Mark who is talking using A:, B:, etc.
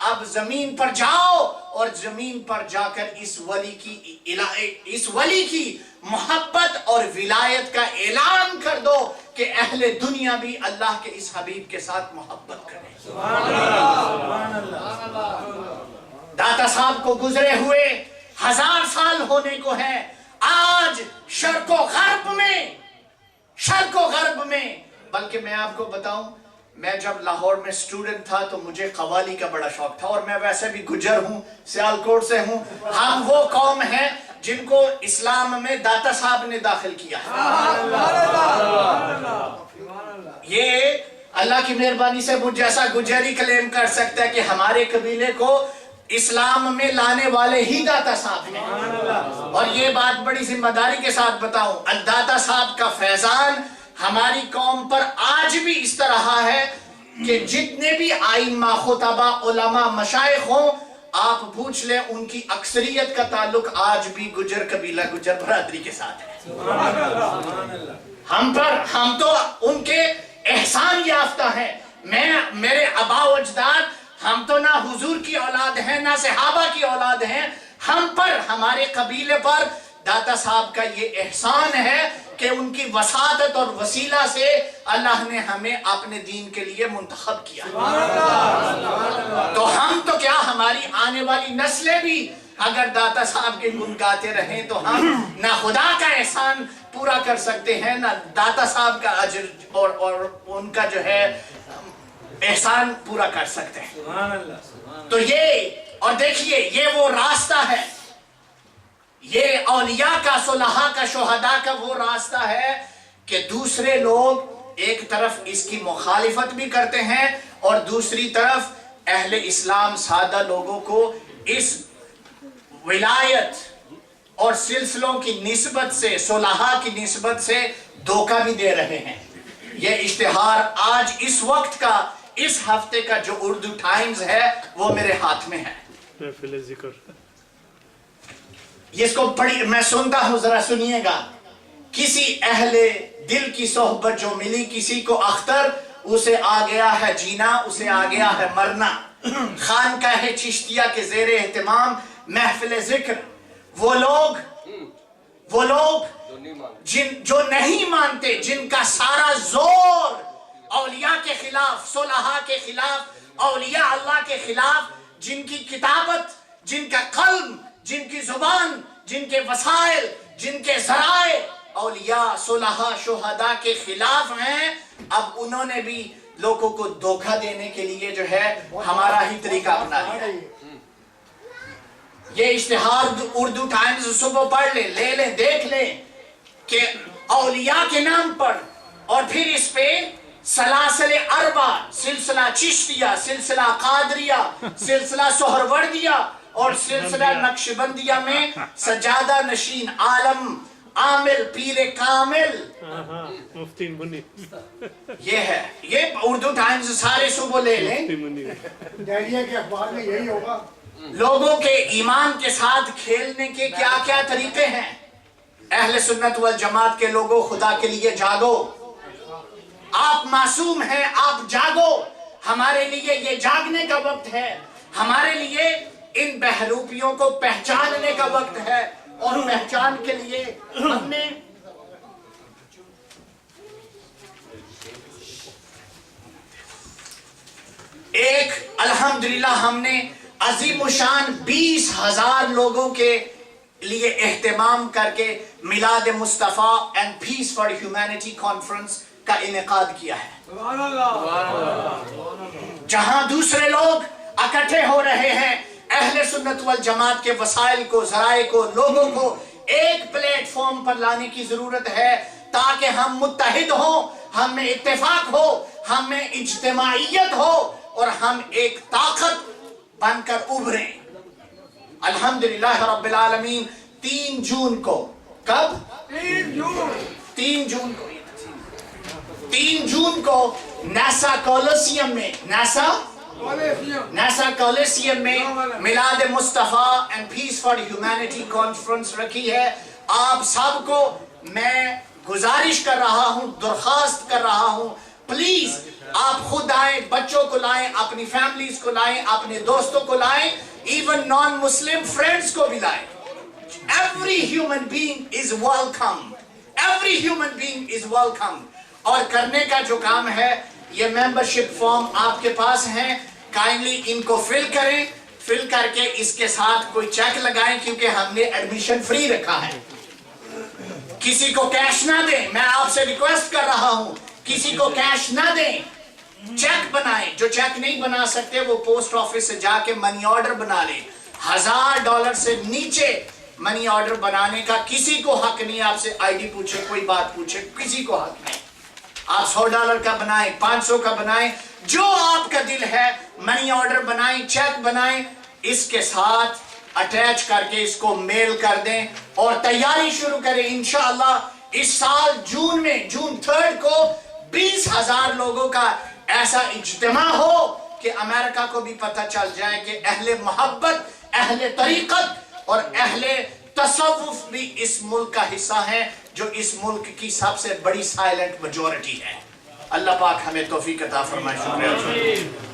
A: اب زمین پر جاؤ اور زمین پر جا کر اس ولی کی محبت اور ولایت کا اعلان کر دو کہ اہل دنیا بھی اللہ کے اس حبیب کے ساتھ محبت کریں. سبحان اللہ. داتا صاحب کو گزرے ہوئے 1000 سال ہونے کو ہے. آج شرق و غرب میں بلکہ میں آپ کو بتاؤں، میں جب لاہور میں سٹوڈنٹ تھا تو مجھے قوالی کا بڑا شوق تھا، اور میں ویسے بھی گجر ہوں، سیالکوٹ سے ہوں. ہم وہ قوم ہیں جن کو اسلام میں داتا صاحب نے داخل کیا ہے. یہ اللہ کی مہربانی سے مجھ جیسا گجری کلیم کر سکتا ہے کہ ہمارے قبیلے کو اسلام میں لانے والے ہی داتا صاحب ہیں. اور یہ بات بڑی ذمہ داری کے ساتھ بتاؤں، داتا صاحب کا فیضان ہماری قوم پر آج بھی اس طرح ہے کہ جتنے بھی ائمہ، خطبہ، علماء، مشائخ ہوں، آپ پوچھ لیں ان کی اکثریت کا تعلق آج بھی گجر قبیلہ، گجر برادری کے ساتھ ہے. ہم تو ان کے احسان یافتہ ہیں. میرے آبا و اجداد، ہم تو نہ حضور کی اولاد ہیں نہ صحابہ کی اولاد ہیں. ہم پر، ہمارے قبیلے پر داتا صاحب کا یہ احسان ہے کہ ان کی وساطت اور وسیلہ سے اللہ نے ہمیں اپنے دین کے لیے منتخب کیا. تو ہم تو کیا، ہماری آنے والی نسلیں بھی اگر داتا صاحب کے گن گاتے رہیں تو ہم نہ خدا کا احسان پورا کر سکتے ہیں، نہ داتا صاحب کا اجر اور ان کا جو ہے احسان پورا کر سکتے ہیں. تو یہ، اور دیکھیے، یہ وہ راستہ ہے، یہ اولیاء کا، صلحاء کا، شہداء کا وہ راستہ ہے کہ دوسرے لوگ ایک طرف اس کی مخالفت بھی کرتے ہیں اور دوسری طرف اہل اسلام سادہ لوگوں کو اس ولایت اور سلسلوں کی نسبت سے، صلحاء کی نسبت سے دھوکہ بھی دے رہے ہیں. یہ اشتہار آج اس وقت کا، اس ہفتے کا جو اردو ٹائمز ہے وہ میرے ہاتھ میں ہے.
B: محفل ذکر،
A: اس کو پڑھی، میں سنتا ہوں، ذرا سنیے گا. کسی اہل دل کی صحبت جو ملی کسی کو اختر، اسے آ گیا ہے جینا، اسے آ گیا ہے مرنا. خانقاہ چشتیہ کے زیر اہتمام محفل ذکر. وہ لوگ جو نہیں مانتے، جن کا سارا زور اولیاء کے خلاف، صلحاء کے خلاف، اولیاء اللہ کے خلاف، جن کی کتابت، جن کا قلم، جن کی زبان، جن کے وسائل، جن کے ذرائع اولیاء، صلحاء، شہداء کے خلاف ہیں، اب انہوں نے بھی لوگوں کو دھوکہ دینے کے لیے جو ہے ہمارا ہی طریقہ اپنا لیا. یہ اشتہار اردو ٹائمز صبح پڑھ لیں، لے لیں، دیکھ لیں کہ اولیاء کے نام پر، اور پھر اس پہ سلاسل اربع، سلسلہ چشتیہ، سلسلہ قادریہ، سلسلہ سہروردیہ اور سلسلہ نقشبندیہ میں سجادہ نشین عالم عامل پیر کامل،
B: مفتی منی،
A: یہ ہے. یہ اردو ٹائمز سارے صبح لے لیں.
C: ڈائریہ کے اخبار میں یہی ہوگا.
A: لوگوں کے ایمان کے ساتھ کھیلنے کے کیا کیا طریقے ہیں. اہل سنت والجماعت کے لوگوں، خدا کے لیے جاگو. آپ معصوم ہیں، آپ جاگو. ہمارے لیے یہ جاگنے کا وقت ہے. ہمارے لیے ان بہروپیوں کو پہچاننے کا وقت ہے، اور پہچان کے لیے ہم نے ایک، الحمدللہ ہم نے عظیم الشان 20,000 لوگوں کے لیے اہتمام کر کے Milad Mustafa and peace for humanity conference کا انعقاد کیا ہے. جہاں دوسرے لوگ اکٹھے ہو رہے ہیں، اہل سنت والجماعت کے وسائل کو، ذرائع کو، لوگوں کو ایک پلیٹ فارم پر لانے کی ضرورت ہے تاکہ ہم متحد ہوں، ہم میں اتفاق ہو، ہم میں اجتماعیت ہو، اور ہم ایک طاقت بن کر ابھریں. الحمدللہ رب العالمین 3 جون کو، کب؟ 3 جون کو ناسا کولوسیم میں، ناسا کولوسیم میں Milad Mustafa and peace for humanity conference رکھی ہے. آپ سب کو میں گزارش کر رہا ہوں، درخواست کر رہا ہوں، پلیز آپ خود آئیں، بچوں کو لائیں، اپنی فیملیز کو لائیں، اپنے دوستوں کو لائیں، ایون نان مسلم فرینڈز کو بھی لائیں. Every human being is welcome. Every human being is welcome. اور کرنے کا جو کام ہے، یہ ممبرشپ فارم آپ کے پاس ہیں، کائنڈلی ان کو فل کریں، فل کر کے اس کے ساتھ کوئی چیک لگائیں، کیونکہ ہم نے ایڈمیشن فری رکھا ہے. کسی کو کیش نہ دیں، میں آپ سے ریکویسٹ کر رہا ہوں، کسی کو کیش نہ دیں، چیک بنائیں. جو چیک نہیں بنا سکتے وہ پوسٹ آفس سے جا کے منی آرڈر بنا لیں. $1000 سے نیچے منی آرڈر بنانے کا کسی کو حق نہیں. آپ سے آئی ڈی پوچھے، کوئی بات پوچھے، کسی کو حق نہیں. آپ $100 کا بنائیں، 500 کا بنائیں، جو آپ کا دل ہے منی آرڈر بنائیں، چیک بنائیں، اس کے ساتھ اٹیچ کر کے اس کو میل کر دیں اور تیاری شروع کریں. انشاءاللہ اس سال جون میں، جون 3 کو 20,000 لوگوں کا ایسا اجتماع ہو کہ امریکہ کو بھی پتہ چل جائے کہ اہل محبت، اہل طریقت اور اہل تصوف بھی اس ملک کا حصہ ہیں، جو اس ملک کی سب سے بڑی سائلنٹ میجورٹی ہے. اللہ پاک ہمیں توفیق عطا فرمائے. شکریہ.